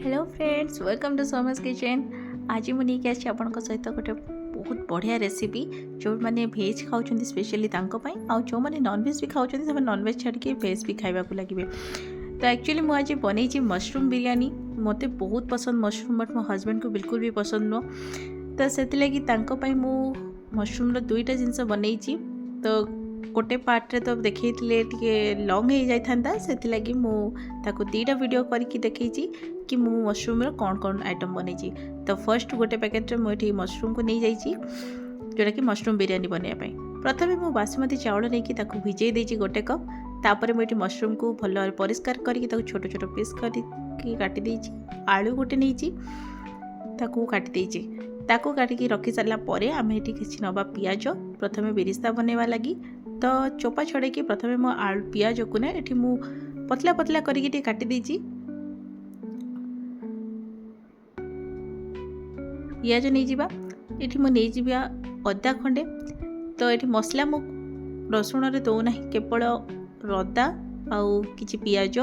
Hello friends, welcome to Soma's kitchen. आज मुझे आसी आप सहित गोटे बहुत बढ़िया रेसिपी जो मैंने भेज खाऊँ स्पेशली जो मैंने नॉनवेज भी खाऊँ से नॉनवेज छाड़ी भेज भी खावा लगे। तो एक्चुअली मुझे बनई मशरूम बिरयानी। मत बहुत पसंद मशरूम, बट मो हजबैंड को बिल्कुल भी पसंद नुह। तो से लगी मु मशरूम दुईटा जिनस बनई। तो गोटे पार्ट रे तो देखी लंग हो जाता से लगी मुझे दीटा वीडियो करके देखी कि मु मशरूम कौन कौन आइटम बनई। तो फर्स्ट गोटे पैकेट मुझे मशरूम को नहीं जाइए जोटा कि मशरूम बिरयानी बनवाई। प्रथम मु बासमती चाउल नहीं भिजे देती गोटे कप। तापर मुझे मशरूम को भल परिष्कार करके छोट छोट पीस करके काटी आलू गोटे नहीं काटी काटिकी रखी सारापर आम ये किसी नवा पिज प्रथम बिरिस्ता बनवा लगी। तो चोपा छड़े प्रथम मो आलू पिज को ना ये मु पतला पतला करके काटी देती। पिज नहीं जावा ये मुझे अदा खंडे। तो ये मसला मु रसुण रे दौना केवल रदा आउ किछि पियाज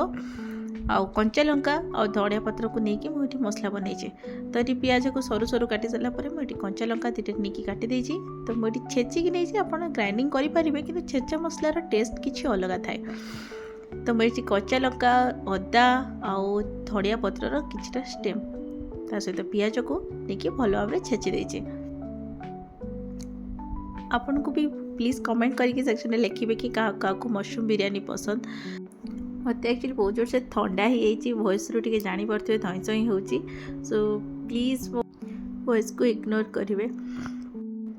आउ कंचा लंका और धनिया पत्र को लेकिन मुझे मसला बनईचे। तो ये पियाज को सरू सरू काटी सारापर मुझे कंचा लंका दीटा नहीं काटी देछि। तो मुझे छेचिकी नहीं आप ग्राइंडिंग करेंगे कि छेचा मसलार टेस्ट किसी अलग थाए। तो मुझे कंचा लंका अदा आउ धनिया पत्रर किछिटा स्टेम ता सहित पियाज को लेकिन भल भाव में छेची देछि। आपन को भी प्लीज़ कमेंट करके सेक्शन में लिखे कि क्या मशरूम बिरयानी पसंद। मत एक्चुअली बहुत जोर से ठंडा ही वॉइस रू टे जापे धई सई हो। सो प्लीज़ मो वॉइस को इग्नोर करेंगे।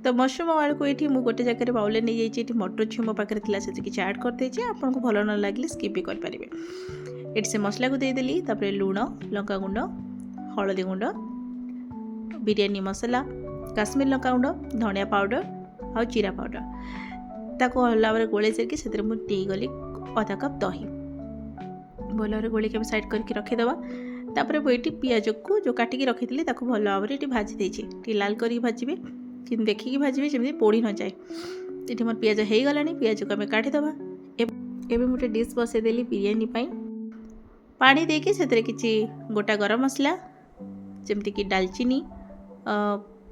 तो मशरूम आलू को ये गोटे जगह बाउल नहीं जाइए। मटर छुई मो पाखे थी से किसी ऐड करदे आपको भल न लगे स्किप भी करेंगे। ये से मसला को देदेली लुण लंका गुंड हलदी गुंड बिरयानी मसला काश्मीर लंका गुंड धनिया पाउडर आउ जीरा पाउडर ताको हल्ला भाव गोले सारिकी से गली आधा कप दही भल भाव गोल साइड करके रखीदे। तापर ये पियाज को जो काटिकी रखी थी भल भाव में भाजी देती लाल कर भाजबे कि देखिए भाजबे जमी पोड़ी न जाए। ये मोर पियाज हो गला पियाज को आम काटिदे। एवं गोटे डिश बसईदेली बिरयानी पानी देके से किसी गोटा गरम मसला जमती कि दालचीनी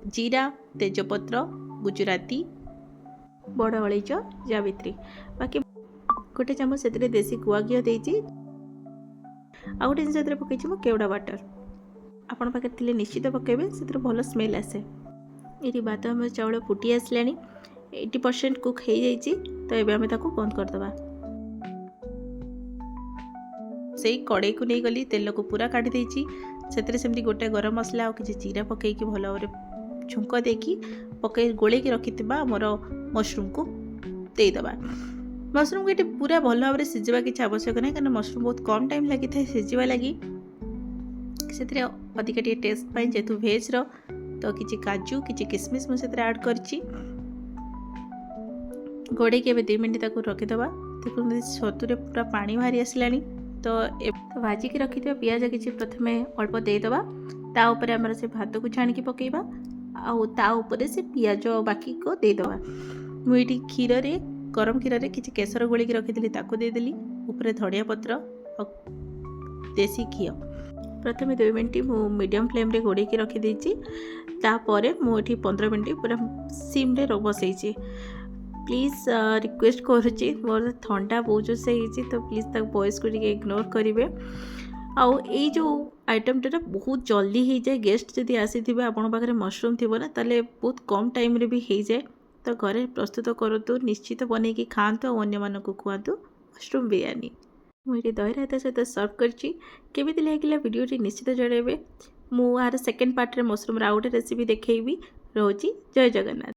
जीरा तेजपत्र गुजराती बड़ अलैच जावित्री बाकी गोटे चामच से देसी गुआ घी देती। आ गोटे जिन पकई केवड़ा वाटर आपण पाखे थी निश्चित पकेबे से भल स्मेल आसे। ये बादाम चाउल फुटी आसला 80% कुक हो जाइए। तो ये आम बंद करदे। से कड़े को नहीं गली तेल को पूरा काढ़ी देती से गोटे गरम मसला और किसी जीरा पकई भल भाव छुंक देकी पकई गोले रखि आमर मशरूम को देदेबा। मशरूम को ये पूरा भल भाव में सीझा किसी आवश्यक नहीं कारण मशरूम बहुत कम टाइम लगी था सीझा लगी से अधिक टेस्ट जेहेतु भेज तो किसी काजू किसी किसमिश मुझे ऐड कर गोड़े 2 मिनट रखीदे। देखो छतुरे पूरा पानी बाहरी आसला। तो भाजिकी रखी पियाज किसी प्रथम अल्प देदेबा ताऊपर आमर से भात को छाणिकी पकेबा आउे से पियाज बाकी को देदेबा। मुझे क्षीर रे गरम क्षीर रे किसी केसर गोलिकी रखी देदेली ऊपर धनिया पत्र और देसी घी प्रथम 2 मिनट मीडियम फ्लेम रे घोड़े रखी देती। तापर मुझे 15 मिनट पूरा सिम रे बसई। प्लीज रिक्वेस्ट करुच्ची मोर ठंडा बहुत जोर से होती तो प्लीज वॉइस को इग्नोर करेंगे। आउ ये जो आइटमटा बहुत जल्दी हो जाए गेस्ट जदि आसी आपण पाखे मशरूम थी ना ताले बहुत कम टाइम रे भी हो जाए। तो घरे प्रस्तुत करूँ निश्चित बनईकि खातु और अन्य खुआतु मशरूम बिरयानी। मुझे दही रायता सहित सर्व करमी लगे वीडियो निश्चित जनइबे। मुझे सेकेंड पार्ट रे मशरूम आउ गोटे रेसिपी देखी रोची। जय जगन्नाथ।